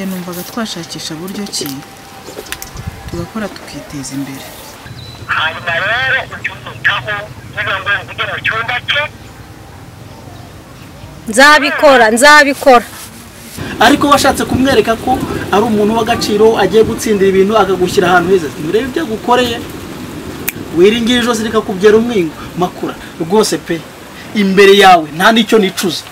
njye numvaga twashakisha buryo ki tugakora tukiteza imbere. hanyuma rero ucyumutaho niba ngo ujye mu cyumba cye. nzabikora ariko washatse kumwereka ko ari umuntu w'agaciro agiye gutsindira ibintu akagushyira ahantu heza. Urebe ibyo gukoreye wiringira ijosi rikakubyera umwingo. Makura rwose pe imbere yawe nta nicyo nicuza.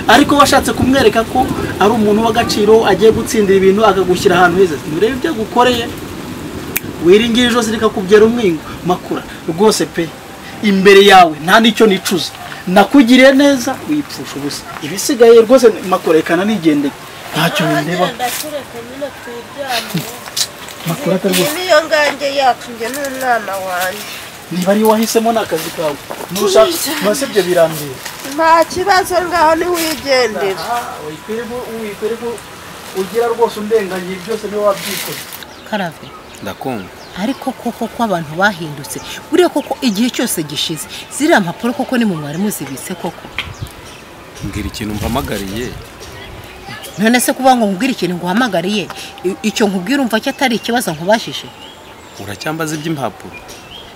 ariko washatse kumwereka ko ari umuntu w'agaciro agiye gutsindira ibintu akagushyira ahantu heza. Urebe ibyo gukoreye wiringira ijosi rikakubyera umwingo. Makura rwose pe imbere yawe nta nicyo nicuza. Nakugiriye neza wipfusha ubusa. Ibisigaye rwose makurekana nigendeye ntacyo ndeba. Makurata rwose niyo nganje yakunje n'umwana wanjye. niba ari wahisemo nakazi kawe nusabye birambiye. Nta kibazo ngaho ni wigendera. Wikwiriho ugira rwose undenganye byose niwe wabyikoze. Karave ndakumva ariko koko ko abantu bahindutse buriya koko igihe cyose gishize ziriya mpapuro koko ni mu mwari muzibise koko. mbwira ikintu mpamagariye. None se kuba ngo nkubwire ikintu nguhamagariye icyo nkubwira umva cyo atari ikibazo nkubashije. Uracyambaza iby'impapuro?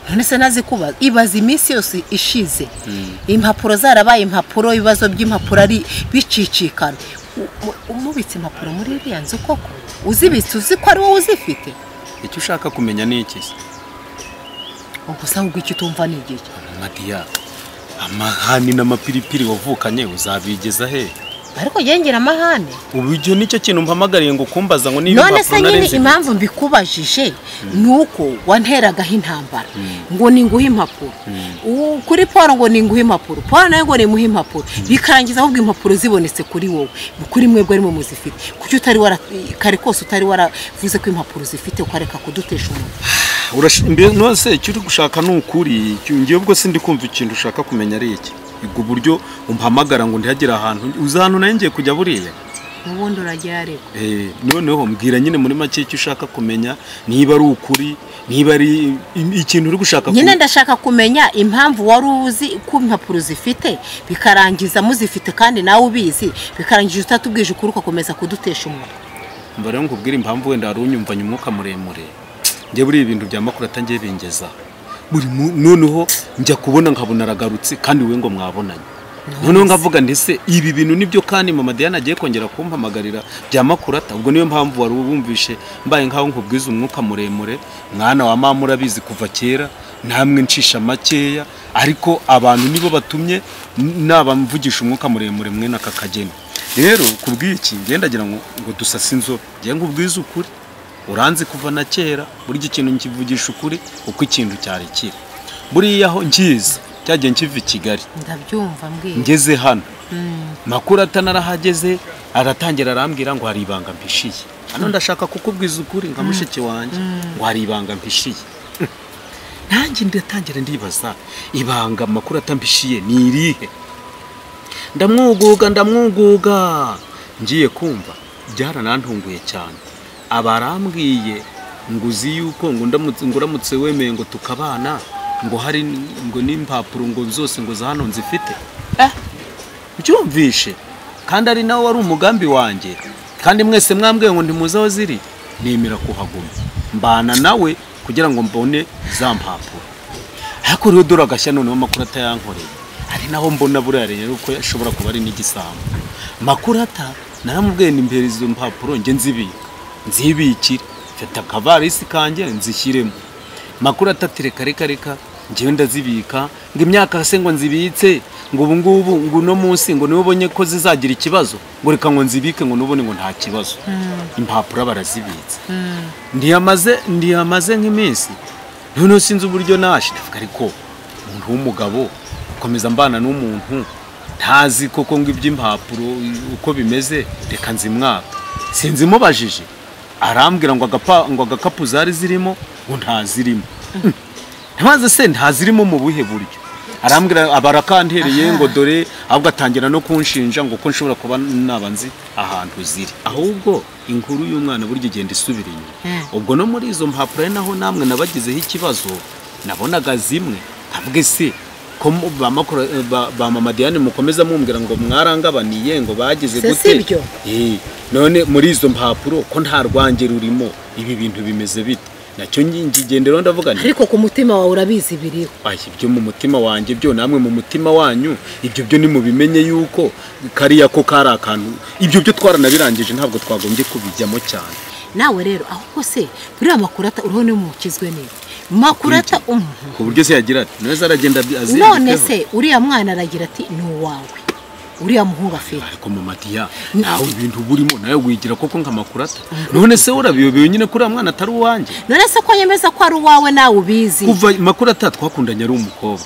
None se nazi kuba ibaza iminsi yose ishize impapuro zarabaye impapuro ibibazo by'impapuro ari bicicikana. Umubitse impapuro muri iriya nzu koko uzibitse uzi ko ari wowe uzifite. Icyo ushaka kumenya ni iki se? Ubwo se ahubwo icyo utumva ni igihe Madiya amahani n'amapiripiri wavukanye uzabigeza he? ariko yengera amahane. Ubu icyo nicyo kintu mpamagariye ngo kumbaza ngo niba none se nyine impamvu mbikubajije nuko wanteragaho intambara ngo ninguhe impapuro kuri Paul ngo ninguhe impapuro Paul nayo ngo nimuhe impapuro bikarangiza ahubwo impapuro zibonetse kuri wowe kuri mwebwe ari mu muzifite kuki utari kare kose utari waravuze ko impapuro zifite ukareka kudutesha umuntu. Nose icyo uri gushaka n'ukuri ngiye ubwo sindi kumva ikintu ushaka kumenya ari iki. Ubwo buryo umpamagara ngo ndihagera ahantu uzantu naye ngiye kujya buriya ubundi urajya ariko noneho mbwira nyine muri make icyo ushaka kumenya niba ari ukuri niba ari ikintu uri gushaka nyine ndashaka kumenya impamvu wari uzi ko impapuro zifite bikarangiza muzifite kandi nawe ubizi bikarangiza utatubwije ukuri ukomeza kudutesha umuntu. mbare ngo ubwire impamvu wenda ari unyumvanye umwuka muremure ngiye buri ibintu bya MAKURATA ngiye bingeza buri noneho njya kubona nkabona aragarutse kandi we ngo mwabonanye noneho ngavuga ndetse ibi bintu nibyo kandi mama Diana agiye kongera kumpamagarira bya MAKURATA. Ubwo niyo mpamvu wari ubumvishe mbaye nkaho nkubwiza umwuka muremure mwana wa mama urabizi kuva kera namwe ncisha makeya ariko abantu nibo batumye nabamvugisha umwuka muremure mwene aka kageni. Rero kubwiki ngendagira ngo dusase inzo ngiye nkubwiza ukuri uranzi kuva na kera buri ikintu nkivugisha ukuri uko ikintu cyari kiri buriya aho ngize cyagiye nkiva i Kigali ndabyumva mbwira ngeze hano MAKURATA narahageze aratangira arambwira ngo hari ibanga mpishiye hano ndashaka kukubwiza ukuri nka mushiki wanjye ngo hari ibanga mpishiye. Nanjye ndatangira ndibaza ibanga MAKURATA mpishiye ni irihe. Ndamwuguga ngiye kumva byaranantunguye cyane. Abarambwiye ngo uzi yuko ngo uramutse wemeye ngo tukabana ngo hari ngo n'impapuro ngo zose ngo za hano nzifite. Byumvishe kandi ari nawe wari umugambi wanjye kandi mwese mwambwiye ngo ndimuzaho ziri nemera kuhaguma mbana nawe kugira ngo mbone za mpapuro. Ariko rero dore agashya noneho MAKURATA yankoreye ari naho mbona buriya rero ko yashobora kuba ari n'igisambo. MAKURATA naramubwiye n'imbere izo mpapuro nge nzibikire mfite akavarisi kanjye nzishyiremo. MAKURATA ati reka ngewe ndazibika ngo imyaka se ngo nzibitse ngo ubu ngubu ngo no munsi ngo niwe ubonye ko zizagira ikibazo ngo reka ngo nzibike ngo nubone ngo nta kibazo. Impapuro barazibitse ndiyamaze nk'iminsi noneho sinzi uburyo nashe ndavuga ariko umuntu w'umugabo ukomeza mbana n'umuntu ntazi koko ngo iby'impapuro uko bimeze reka nzimwaka sinzimubajije arambwira ngo agakapu zari zirimo ngo ntazirimo ntabaze se ntazirimo mu buhe buryo arambwira abarakantereye ngo dore ahubwo atangira no kunshinja ngo ko nshobora kuba nabanzi ahantu ziri ahubwo inkuru y'umwana buryo igenda isubira inyuma ubwo no muri izo mpapuro naho namwe nabagizeho ikibazo nabonaga zimwe kavuge se ko ba mama Diane mukomeza mumbwira ngo mwarangabaniye ngo bagize gute none muri izo mpapuro ko nta rwange rurimo ibi bintu bimeze bite nacyo ngigendero ndavuga nti ariko ku mutima wawe urabizi biriho ibyo mu mutima wanjye byo namwe mu mutima wanyu ibyo byo nimubimenye yuko kariya ko kari akantu ibyo byo twaranabirangije ntabwo twagombye kubijyamo cyane nawe rero ahubwo se buriya makurata urabona mukizwe neza makurata ku buryo se yagira ati neza aragenda azirike none se uriya mwana aragira ati ni uwawe uriya muhungu afite ariko mama Diya nawe ibintu burimo nawe wigira koko nka makurata none se urabiyobeye nyine kuri mwana atari uwanjye none se ko yemeza ko ari uwawe nawe ubizi kuva makurata twakundanye ari umukobwa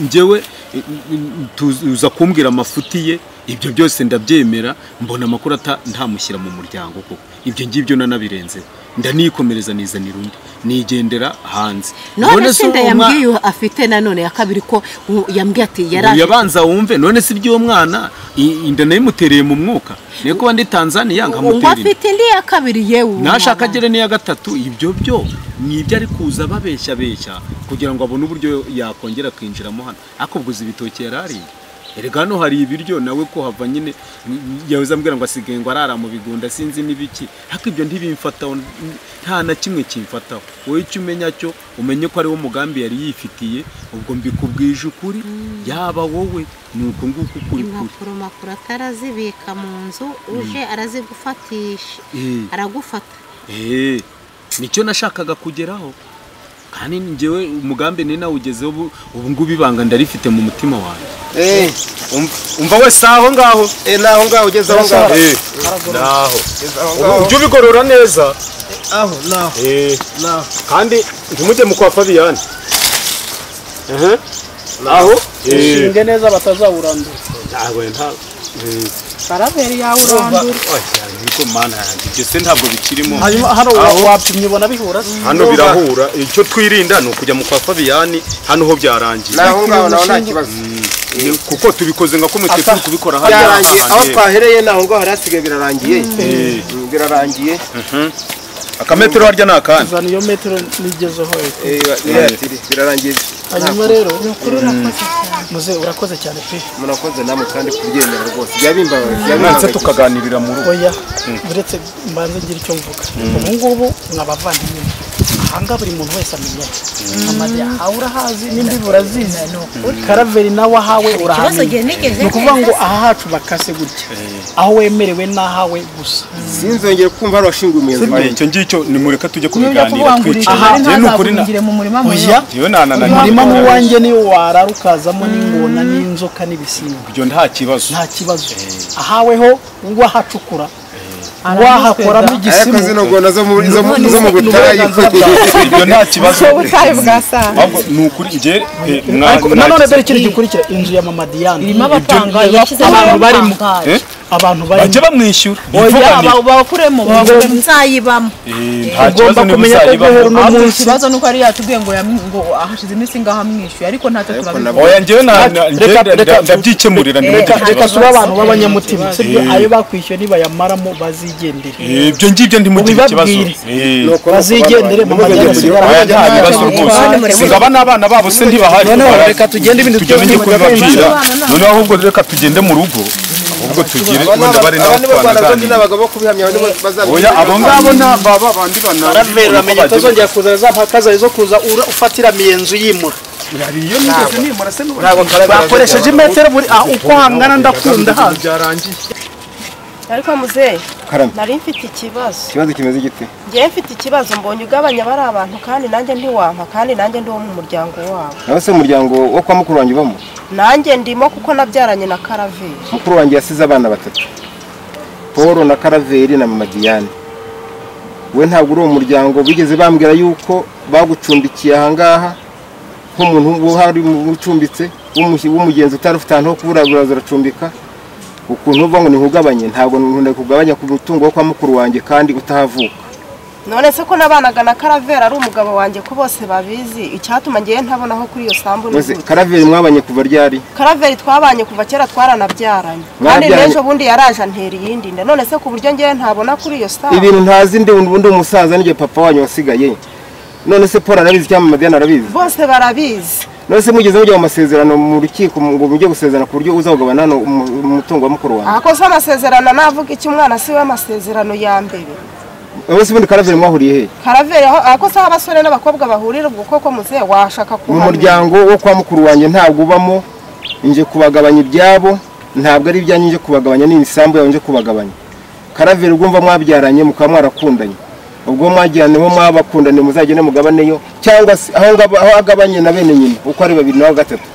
njyewe tuza kumbwira amafuti ye ibyo byose ndabyemera mbona makurata ntamushyira mu muryango koko ibyo ngibyo nanabirenzeho ndanikomereza nizanira undi nigendera hanze none se ndayambwiye afite nanone ya kabiri ko yambwiye ati yabanza wumve none se ibyo mwana inda nayimutereye mu mwuka niyo kuba ndi Tanzania nkamutera afite indi ya kabiri yewe nashaka agere n'iya gatatu ibyo byo ni ibyo ari kuza babeshya kugira ngo abone uburyo yakongera kwinjiramo hano ariko ubwo ibitoki yarariye erega hano hari ibiryo nawe ko hava nyine yahoze ambwira ngo asigaye ngo arara mu bigunda sinzi n'ibiki ariko ibyo ntibimfataho nta na kimwe kimfataho wowe icyo umenya cyo umenye ko ari wo mugambi yari yifitiye ubwo mbikubwije ukuri yaba wowe ni uko nguko ukuri impapuro makuru atarazibika mu nzu uje arazigufatisha aragufata nicyo nashakaga kugeraho kandi njyewe umugambi ni nawe ugezeho ubu ngubu ibanga ndarifite mu mutima wanjye umva wese aho ngaho naho ngaho ugeze aho ngaho naho ujye ubigorora neza aho naho kandi ntimujye mu kwa Fabian naho ushinge neza batazawurandura ntabwo karaveri yawe urandura niko mana yanjye byose ntabwo bikirimo hano wapimye ubona bihura hano birahura icyo twirinda ni ukujya mu kwa Fabian hano ho byarangiye naho ngaho naho nta kibazo kuko tubikoze nka kumwe turi kubikora hano byarangiye aho twahereye naho ngaho harasigaye birarangiye akametero harya ni akandi zana iyo metero nigezeho birarangiye hanyuma rero muze urakoze cyane pe murakoze namwe kandi kubyemera rwose byabimbabaye mwese tukaganirira mu rugo oya uretse mbanze ngira icyo mvuga ubu ngubu mwabavandimwe ahanga buri muntu wese amenya amajya ahura hazi n'indi burazizi karaveri nawe ahawe urahamenya ni ukuvuga ngo aha hacu bakase gutya aho wemerewe n'ahawe gusa sinzongere kumva hari washinguye umuyenzi icyo ngicyo nimureka tujye kubiganira twicaye mu murima wanjye niyo warara ukazamo n'ingona n'inzoka n'ibisimba ibyo nta kibazo ahaweho wahacukura wahakoramo igisimu ariko zino ngona zo mu butayu ibyo nta kibazo ubutayu bwa saa ni ukuri nge nanone dore ikindi gikurikira inzu ya mama Diane irimo abatangaye abantu barimo abantu barimo bajye bamwishyura bakuremo nzayibamo ugomba kumenya ko guhera no munsi ikibazo nuko ari yatubwiye ngo ahashize iminsi ngaho amwishyuye ariko ntacyo turabivuga oya ngewe ndabyikemurira reka sura abantu b'abanyamutima sibyo ayo bakwishyuye nibayamaramo bazigendere ibyo ngibyo ndi mu kibazo bazigendere mama Diane nta bibazo rwose singaba n'abana babo se ntibahari reka tugende ibintu tujye kubibabwira noneho ahubwo reka tugende mu rugo ubwo tugire wenda bari n'abagabo kubihamya oya abo ngabo baba bandi karaveri amenye tazongera kuza za mpakaza zo kuza ufatira miyenzu yimura yariyo nigeze nimura se bakoresheje imetero buri uko hangana ndakunda hazi byarangiye ariko muzehe nari mfite ikibazo kimeze gite ngiye mfite ikibazo mbonye ugabanya bari abantu kandi nanjye ntiwampa kandi nanjye ndi wo mu muryango wabo nawe se umuryango wo kwa mukuru wanjye ubamo nanjye ndimo kuko nabyaranye na karaveri mukuru wanjye yasize abana batatu Paul na karaveri na mama Diane we ntabwo uri umuryango bigeze bambwira yuko bagucumbikiye ahangaha nk'umuntu uhari ucumbitse w'umugenzi utarufite ahantu ho kuburabura ziracumbika ukuntu uva ngo ni nkugabanye ntabwo nkunda kugabanya ku mutungo wo kwa mukuru wanjye kandi utahavuka. none se ko nabanaga na Karavera ari umugabo wanjye ko bose babizi icyatuma ngiye ntabonaho kuri iyo sambu ni Karavera mwabanye kuva ryari? Karavera twabanye kuva kera twaranabyaranye kandi n'ejo bundi yaraje antera iyindi nda none se ku buryo ngiye ntabona kuri iyo sambu ibintu ntazi ndi undi umusaza n'ije papa wanyu wasigaye none se Paul arabizi cyangwa Madiana arabizi bose barabizi none se mugeze mujya mu masezerano mu rukiko ngo mujye gusezerana ku buryo uzagabana hano umutungo wa mukuru wanjye akoze amasezerano navuga iki umwana si we amasezerano ya mbere Wese bundi Karavera mwahuriye he? Karavera akoze abasore n'abakobwa bahurira ubwo koko muze washaka ku muryango wo kwa mukuru wanjye ntabwo ubamo nje kubagabanya ibyabo ntabwo ari ibyanyu nje kubagabanya n'imisambu yawe nje kubagabanya. Karavera ugumva mwabyaranye mukaba mwarakundanye ubwo mwajyane ho mwabakundane muzagene mugabaneyo cyangwa aho agabanye na bene nyina uko ari babiri naho gatatu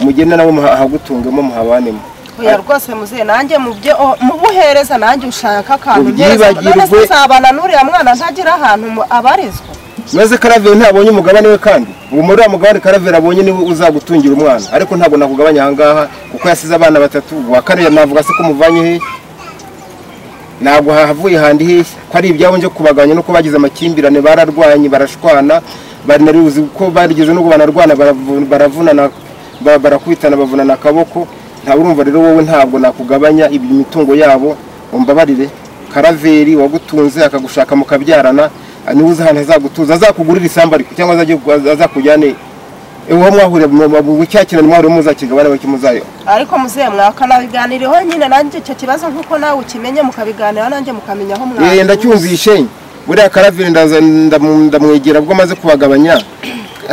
mugende nabo hagutungemo muhabanemo. Oya rwose muze nanjye mubuhereza nanjye ushaka kantu none sabana nuriya mwana ntagira ahantu abarizwa. Maze Karavera ntabonye umugabane we kandi uwo muri wa mugabane Karavera abonye niwe uzagutungira umwana ariko ntabwo nakugabanya ahangaha kuko yasize abana batatu wa kane navuga se ko muvanye he ntabwo havuye handi he ko ari ibyabo nje kubaganya no kubagiza amakimbirane bararwanye barashwana barinaruzi ko barigeze no banarwana baravunana barakubitana bavunana akaboko nta urumva rero wowe ntabwo nakugabanya ibi mitungo yabo umbabarire. Karaveri wagutunze akagushaka mukabyarana niwe uzahana azagutuza azakugurira isamba ariko cyangwa azakujyane ewo mwahurira mu cyakirana mwahurira muzakigabana bakimuzayo ariko muze mwakanabiganiriho nyine nanjye icyo kibazo nkuko nawe ukimenye mukabiganira nanjye mukamenya aho mwa ndacyumvishe buriya Karaveri ndamwegera bwo maze kubagabanya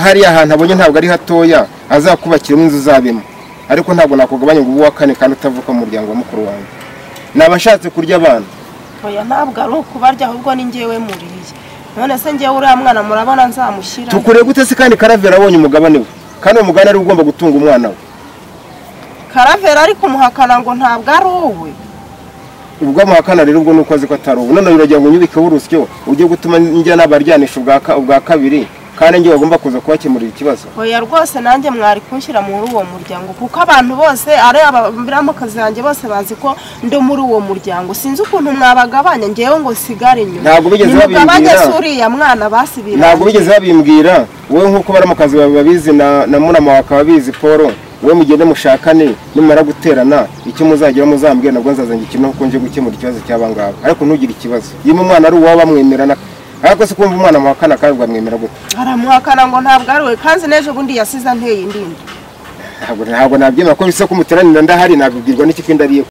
hari ahantu abonye ntabwo ari hatoya azakubakira inzu zabemo ariko ntabwo nakugabanya ngo uwa kane kandi utavuka mu muryango wa mukuru wanjye nabashatse kurya abana. Oya ntabwo ari ukubarya ahubwo ni ngewe muriye none se ngewe uriya mwana murabona nzamushyira tukure gute se kandi Karavera abonye umugabane we kandi umugabane ari ugomba gutunga umwana we. Karavera ari kumuhakana ngo ntabwo ari uwe ubwo amuhakana rero ubwo nuko azi ko atari uwe none uragira ngo unyubike urusyo ujye gutuma njya nabaryanisha ubwa kabiri kandi ngiye bagomba kuza kubakemurira ikibazo. Oya rwose nanjye mwari kunshyira muri uwo muryango kuko abantu bose ari abamakazi yanjye bose bazi ko ndi muri uwo muryango sinzi ukuntu mwabagabanya ngewe ngo sigare inyuma ntabwo bigeze babimbwira suriya mwana basibira ntabwo bigeze babimbwira wowe nkuko baramakazi babizi na murama wakaba bizi Paul wowe mugende mushakane nimara guterana icyo muzagira muzambwira nabwo nzazangira ikintu ko nje gukemura ikibazo cy'abangaba ariko ntugire ikibazo yimo umwana ari uwa bamwemerana ariko se kumva umwana muhakana kandi bamwemera gute aramuhakana ngo ntabwo ari we kandi n'ejo bundi yasize anteye indindi ntabwo nabyemera ko bisa kumuteranira ndahari nabibwirwa n'ikindi ariyo.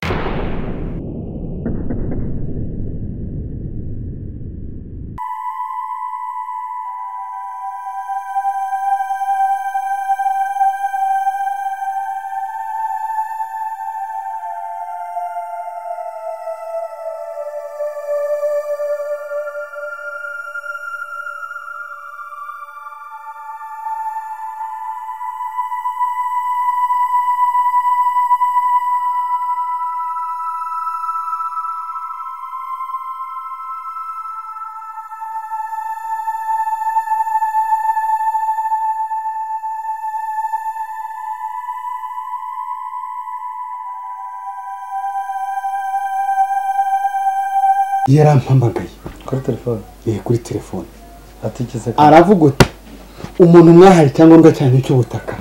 Yarampamagaye kuri telefone atigeze aravuga uti umuntu mwahaye icyangombwa cyane cy'ubutaka.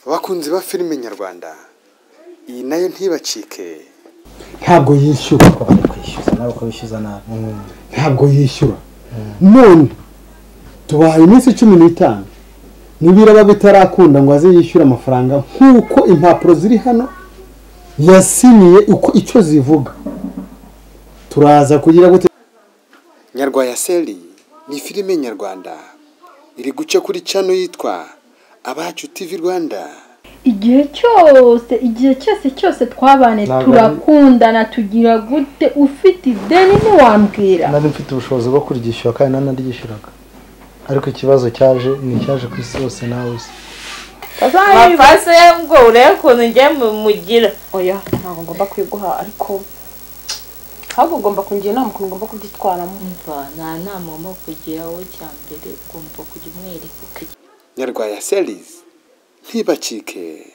Abakunzi ba filime nyarwanda iyi nayo ntibacike ntabwo yishyura ko bari kwishyuza nawe ko bishyuza nabi ntabwo yishyura none tubahaye iminsi 15 nibiraba bitarakunda ngo aze yishyura amafaranga nkuko impapuro ziri hano yasinyiye uko icyo zivuga turaza kugira gute. Nyarwaya Seli ni filime nyarwanda iri guca kuri channel yitwa Abacu TV Rwanda. Igihe cyose twabane turakundana tugira gute ufite ideni ntiwambwira nari mfite ubushobozi bwo kuryishyura kandi nanaryishyuraga ariko ikibazo cyaje ku isi yose nawe se mafase ngo urebe ukuntu njye mugira oya ntabwo ngomba kwiguha ariko ahubwo ugomba kungira inama ukuntu ugomba kubyitwaramo nta nama ugomba kugira wowe cyambere ugomba kujya umwereka Nyarwaya series ntibacike.